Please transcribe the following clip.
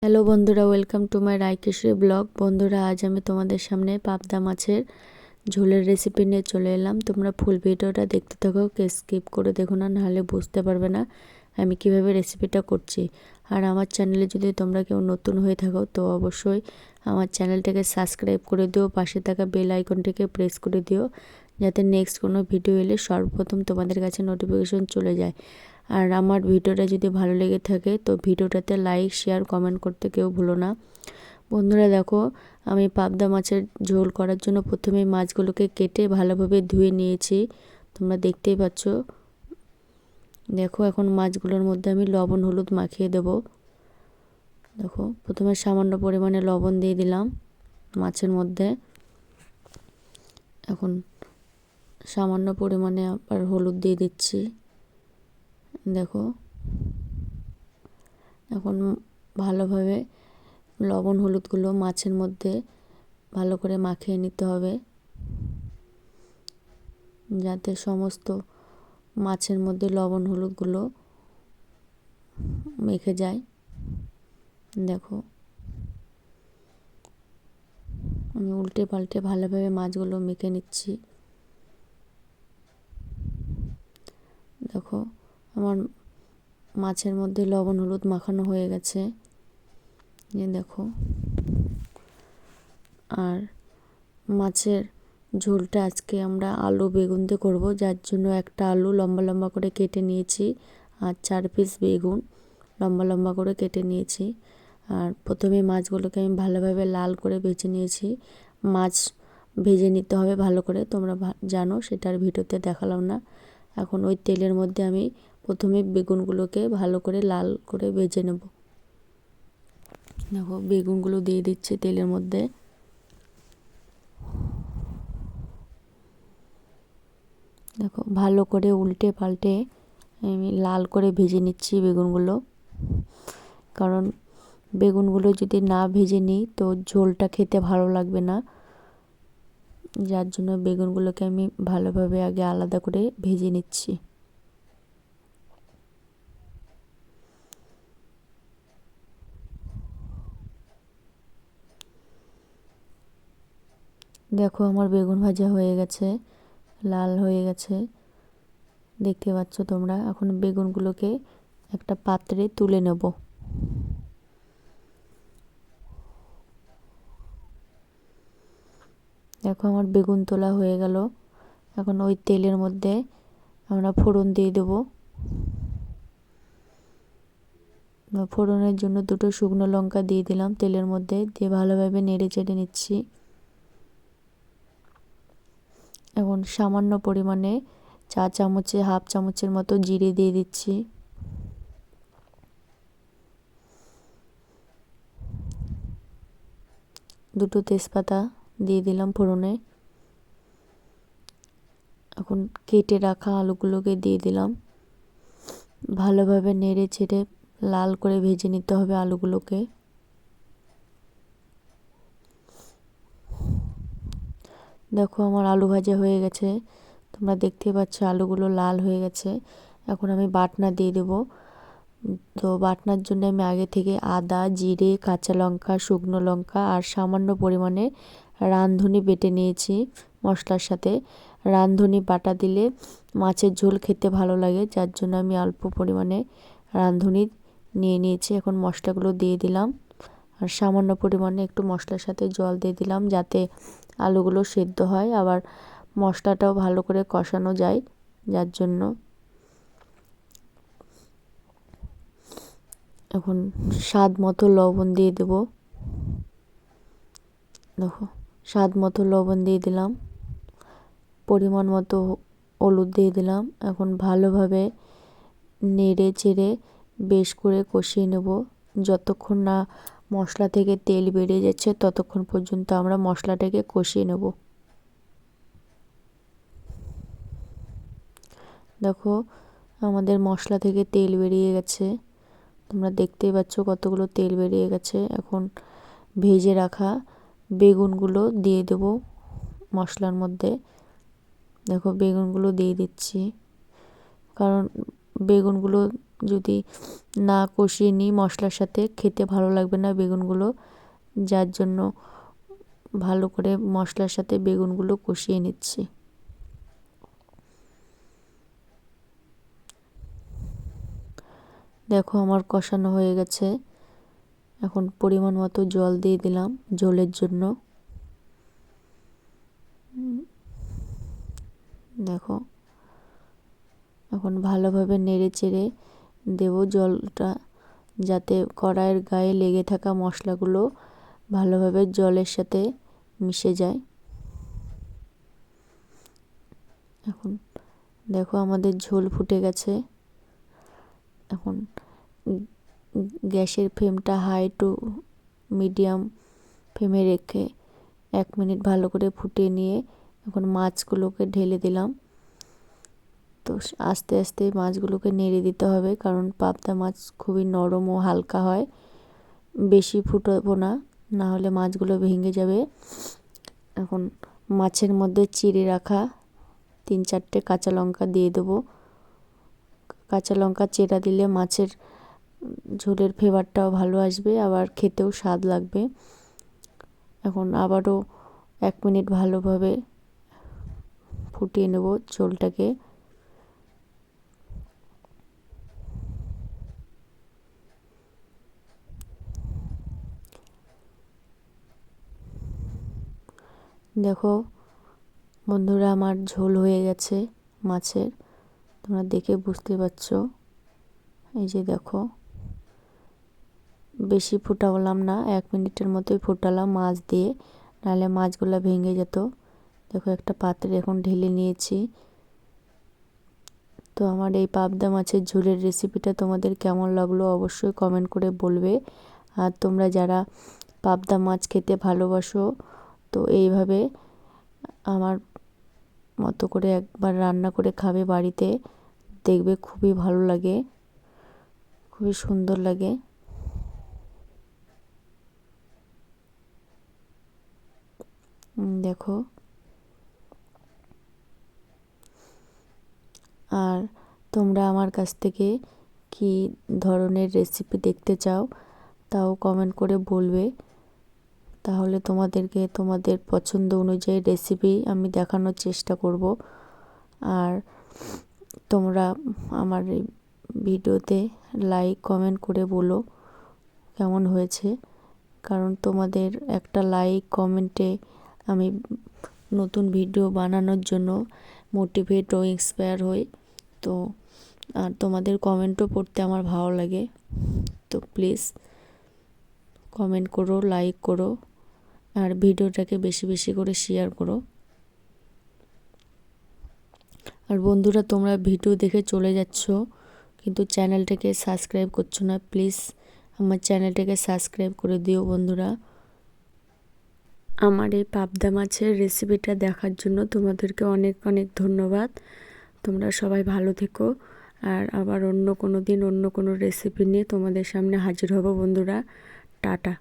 Hello বন্ধুরা, welcome to my রায়কেশ্বরী blog. বন্ধুরা, আজ আমি তোমাদের সামনে পাবদা মাছের ঝোলের রেসিপি নিয়ে চলে এলাম। তোমরা ফুল ভিডিওটা দেখতে থাকো, স্কিপ করে দেখো না, নাহলে বুঝতে পারবে না আমি কিভাবে রেসিপিটা করছি। আর আমার চ্যানেলে যদি তোমরা কেউ নতুন হয়ে থাকো তো অবশ্যই আমার চ্যানেলটাকে সাবস্ক্রাইব করে দিও, পাশে থাকা বেল আইকনটিকে প্রেস করে দিও, যাতে নেক্সট কোনো ভিডিও এলে সর্বপ্রথম তোমাদের কাছে নোটিফিকেশন চলে যায়। আর আমার ভিডিওটা যদি ভালো লেগে থাকে তো ভিডিওটাতে লাইক, শেয়ার, কমেন্ট করতে কেউ ভুলো না। বন্ধুরা দেখো, আমি পাবদা মাছের ঝোল করার জন্য প্রথমে মাছগুলোকে কেটে ভালোভাবে ধুয়ে নিয়েছি, তোমরা দেখতেই পাচ্ছ। দেখো, এখন মাছগুলোর মধ্যে আমি লবণ হলুদ মাখিয়ে দেব। দেখো, প্রথমে সামান্য পরিমাণে লবণ দিয়ে দিলাম মাছের মধ্যে। এখন সামান্য পরিমাণে আবার হলুদ দিয়ে দিচ্ছি। দেখো, এখন ভালোভাবে লবণ হলুদগুলো মাছের মধ্যে ভালো করে মাখিয়ে নিতে হবে, যাতে সমস্ত মাছের মধ্যে লবণ হলুদগুলো মেখে যায়। দেখো, আমি উল্টে পাল্টে ভালোভাবে মাছগুলো মেখে নিচ্ছি। দেখো, আমার মাছের মধ্যে লবণ হলুদ মাখানো হয়ে গেছে। দেখো, আর মাছের ঝোলটা আজকে আমরা আলু বেগুন দিয়ে করবো, যার জন্য একটা আলু লম্বা লম্বা করে কেটে নিয়েছি আর 4 পিস বেগুন লম্বা লম্বা করে কেটে নিয়েছি। আর প্রথমে মাছগুলোকে আমি ভালোভাবে লাল করে ভেজে নিয়েছি। মাছ ভেজে নিতে হবে ভালো করে, তোমরা জানো, সেটার ভিডিওতে দেখালাম না। এখন ওই তেলের মধ্যে আমি প্রথমে বেগুনগুলোকে ভালো করে লাল করে ভেজে নেব। দেখো, বেগুনগুলো দিয়ে দিচ্ছি তেলের মধ্যে। দেখো, ভালো করে উল্টে পাল্টে আমি লাল করে ভেজে নিচ্ছি বেগুনগুলো, কারণ বেগুনগুলো যদি না ভেজে নিই তো ঝোলটা খেতে ভালো লাগবে না, যার জন্য বেগুনগুলোকে আমি ভালোভাবে আগে আলাদা করে ভেজে নিচ্ছি। দেখো, আমার বেগুন ভাজা হয়ে গেছে, লাল হয়ে গেছে, দেখতে পাচ্ছ তোমরা। এখন বেগুনগুলোকে একটা পাত্রে তুলে নেব। দেখো, আমার বেগুন তোলা হয়ে গেল। এখন ওই তেলের মধ্যে আমরা ফোড়ন দিয়ে দেব। ফোড়নের জন্য 2টো শুকনো লঙ্কা দিয়ে দিলাম তেলের মধ্যে, দিয়ে ভালোভাবে নেড়ে চেড়ে নিচ্ছি। এখন সামান্য পরিমাণে হাফ চামচের মতো জিরে দিয়ে দিচ্ছি। দুটো তেজপাতা দিয়ে দিলাম ফোড়নে। এখন কেটে রাখা আলুগুলোকে দিয়ে দিলাম। ভালোভাবে নেড়ে চেড়ে লাল করে ভেজে নিতে হবে আলুগুলোকে। দেখো, আমার আলু ভাজা হয়ে গেছে, তোমরা দেখতেই পাচ্ছ আলুগুলো লাল হয়ে গেছে। এখন আমি বাটনা দিয়ে দেব। তো বাটনার জন্য আমি আগে থেকে আদা, জিরে, কাঁচা লঙ্কা, শুকনো লঙ্কা আর সামান্য পরিমাণে রাঁধুনি বেটে নিয়েছি মশলার সাথে। রাঁধুনি বাটা দিলে মাছের ঝোল খেতে ভালো লাগে, যার জন্য আমি অল্প পরিমাণে রাঁধুনি নিয়ে নিয়েছি। এখন মশলাগুলো দিয়ে দিলাম আর সামান্য পরিমাণে একটু মশলার সাথে জল দিয়ে দিলাম, যাতে আলুগুলো সেদ্ধ হয়, আবার মশলাটাও ভালো করে কষানো যায়, যার জন্য। এখন স্বাদ মতো লবণ দিয়ে দেব। দেখো, স্বাদ মতো লবণ দিয়ে দিলাম, পরিমাণ মতো হলুদ দিয়ে দিলাম। এখন ভালোভাবে নেড়ে চেড়ে বেশ করে কষিয়ে নেব, যতক্ষণ না মশলা থেকে তেল বেরিয়ে যাচ্ছে ততক্ষণ পর্যন্ত আমরা মশলাটাকে কষিয়ে নেব। দেখো, আমাদের মশলা থেকে তেল বেরিয়ে গেছে, তোমরা দেখতেই পাচ্ছ কতগুলো তেল বেরিয়ে গেছে। এখন ভেজে রাখা বেগুনগুলো দিয়ে দেব মশলার মধ্যে। দেখো, বেগুনগুলো দিয়ে দিচ্ছি, কারণ বেগুনগুলো যদি না কষিয়ে নিই মশলার সাথে খেতে ভালো লাগবে না বেগুনগুলো, যার জন্য ভালো করে মশলার সাথে বেগুনগুলো কষিয়ে নিচ্ছি। দেখো আমার কষানো হয়ে গেছে। এখন পরিমাণ মতো জল দিয়ে দিলাম ঝোলের জন্য। দেখো এখন ভালোভাবে নেড়ে চেড়ে দেব জলটা, যাতে কড়াইয়ের গায়ে লেগে থাকা মশলাগুলো ভালোভাবে জলের সাথে মিশে যায়। এখন দেখো আমাদের ঝোল ফুটে গেছে। এখন গ্যাসের ফ্লেমটা হাই টু মিডিয়াম ফ্লেমে রেখে 1 মিনিট ভালো করে ফুটিয়ে নিয়ে এখন মাছগুলোকে ঢেলে দিলাম। তো আস্তে আস্তে মাছগুলোকে নেড়ে দিতে হবে, কারণ পাবদা মাছ খুবই নরম ও হালকা হয়। বেশি ফুটাবো না, না হলে মাছগুলো ভেঙে যাবে। এখন মাছের মধ্যে চিড়ে রাখা 3-4টে কাঁচা লঙ্কা দিয়ে দেবো। কাঁচা লঙ্কা চেরা দিলে মাছের ঝোলের ফ্লেভারটাও ভালো আসবে, আবার খেতেও স্বাদ লাগবে। এখন আবারও 1 মিনিট ভালোভাবে ফুটিয়ে নেব ঝোলটাকে। দেখো বন্ধুরা আমার ঝোল হয়ে গেছে মাছের, তোমরা দেখে বুঝতে পারছো। এই যে দেখো বেশি ফুটালাম না, 1 মিনিটের মতোই ফুটালাম মাছ দিয়ে, নাহলে মাছগুলো ভেঙে যেত। দেখো একটা পাত্রে এখন ঢেলে নিয়েছি। তো আমার এই পাবদা মাছের ঝোলের রেসিপিটা তোমাদের কেমন লাগলো অবশ্যই কমেন্ট করে বলবে। আর তোমরা যারা পাবদা মাছ খেতে ভালোবাসো তো এইভাবে আমার মতো করে একবার রান্না করে খাবে বাড়িতে, দেখবে খুবই ভালো লাগে, খুবই সুন্দর লাগে। দেখো আর তোমরা আমার কাছ থেকে কি ধরনের রেসিপি দেখতে চাও তাও কমেন্ট করে বলবে, তাহলে তোমাদেরকে তোমাদের পছন্দ অনুযায়ী রেসিপি আমি দেখানোর চেষ্টা করব। আর তোমরা আমার এই ভিডিওতে লাইক কমেন্ট করে বলো কেমন হয়েছে, কারণ তোমাদের একটা লাইক কমেন্টে আমি নতুন ভিডিও বানানোর জন্য মোটিভেট ও ইন্সপায়ার হই। তো আর তোমাদের কমেন্টও পড়তে আমার ভালো লাগে। তো প্লিজ কমেন্ট করো, লাইক করো, আর ভিডিওটাকে বেশি বেশি করে শেয়ার করো। আর বন্ধুরা তোমরা ভিডিও দেখে চলে যাচ্ছ কিন্তু চ্যানেলটাকে সাবস্ক্রাইব করছো না, প্লিজ আমার চ্যানেলটাকে সাবস্ক্রাইব করে দিও বন্ধুরা। আমার এই পাবদা মাছের রেসিপিটা দেখার জন্য তোমাদেরকে অনেক অনেক ধন্যবাদ। তোমরা সবাই ভালো থেকো, আর আবার অন্য কোনো দিন অন্য কোনো রেসিপি নিয়ে তোমাদের সামনে হাজির হব বন্ধুরা। টাটা।